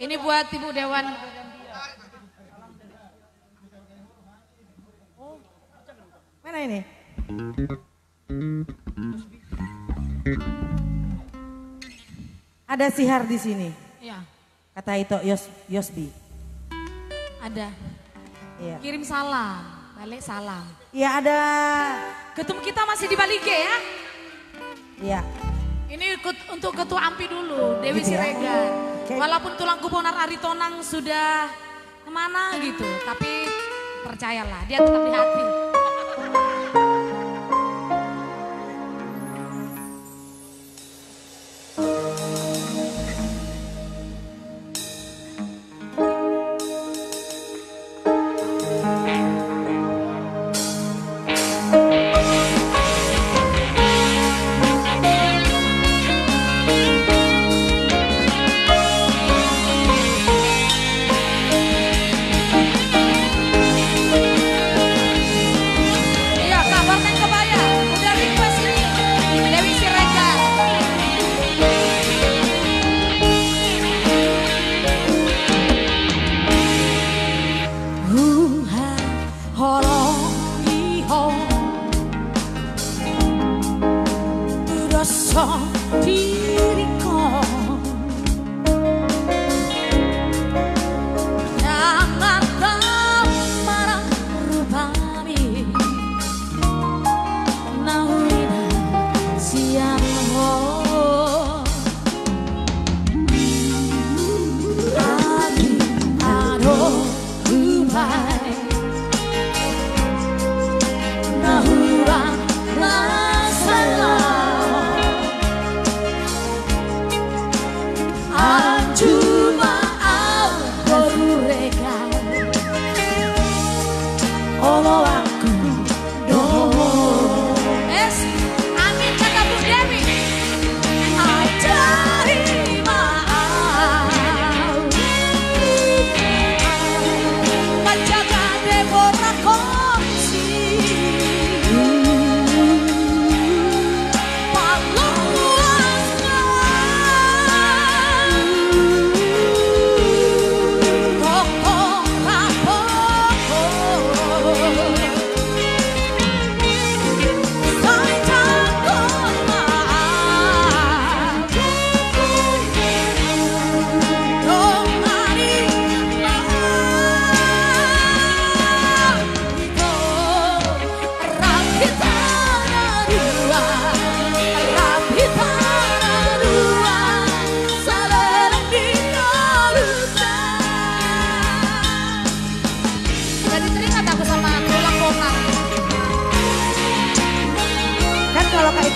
Ini buat Ibu Dewan. Mana ini? Ada sihar di sini. Iya. Kata itu Yosbi. Ada. Iya. Kirim salam, balik salam. Iya ada. Ketum kita masih di Bali G ya. Iya. Ini untuk Ketua AMPI dulu, Dewi Gitu ya? Siregar. Oke. Walaupun tulang kuponar Aritonang sudah kemana gitu, tapi percayalah dia tetap di hati.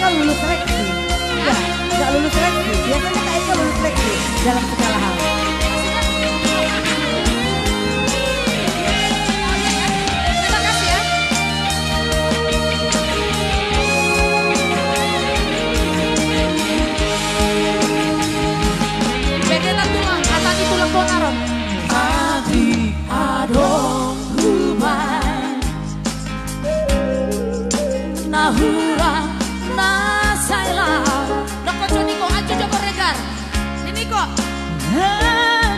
Lulus seleksi. Enggak lulus seleksi. Biasanya Kak Eka lulus seleksi dalam segala hal. Terima kasih ya. Bedena tulang, kata di tulang bonaron. Adik adong rumah Nahura Nasailah Doko Joniko, ajo Joko Regar. Ini kok.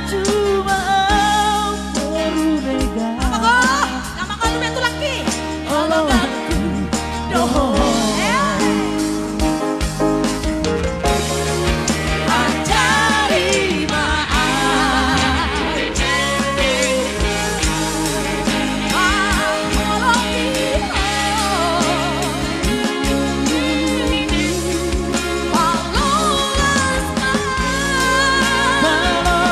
Cuma Porunega Nama kau lu betul lagi. Kalau aku doho Ajari maaf Kalau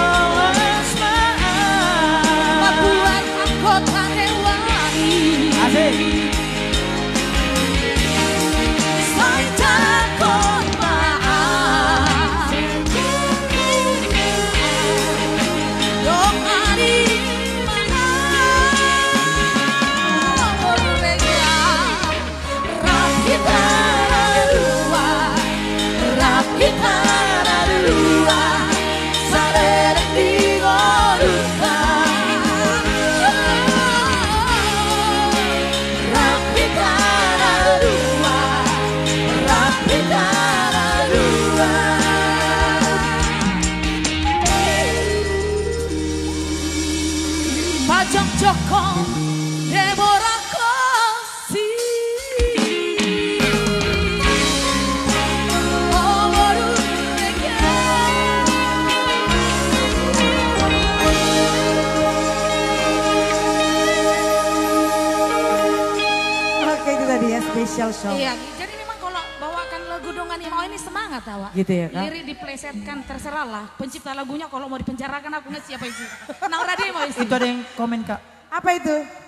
Jok Joko Deborah Kosi Oh baru Oke itu tadi ya special show. Iya, jadi memang kalau bawakan lagu Dongan Imau ini semangat awak. Gitu ya Kak? Lirik diplesetkan terserah lah. Pencipta lagunya kalau mau dipenjarakan aku nggak siapa isi. Nang radio mau isi. Itu ada yang komen Kak. Apa itu?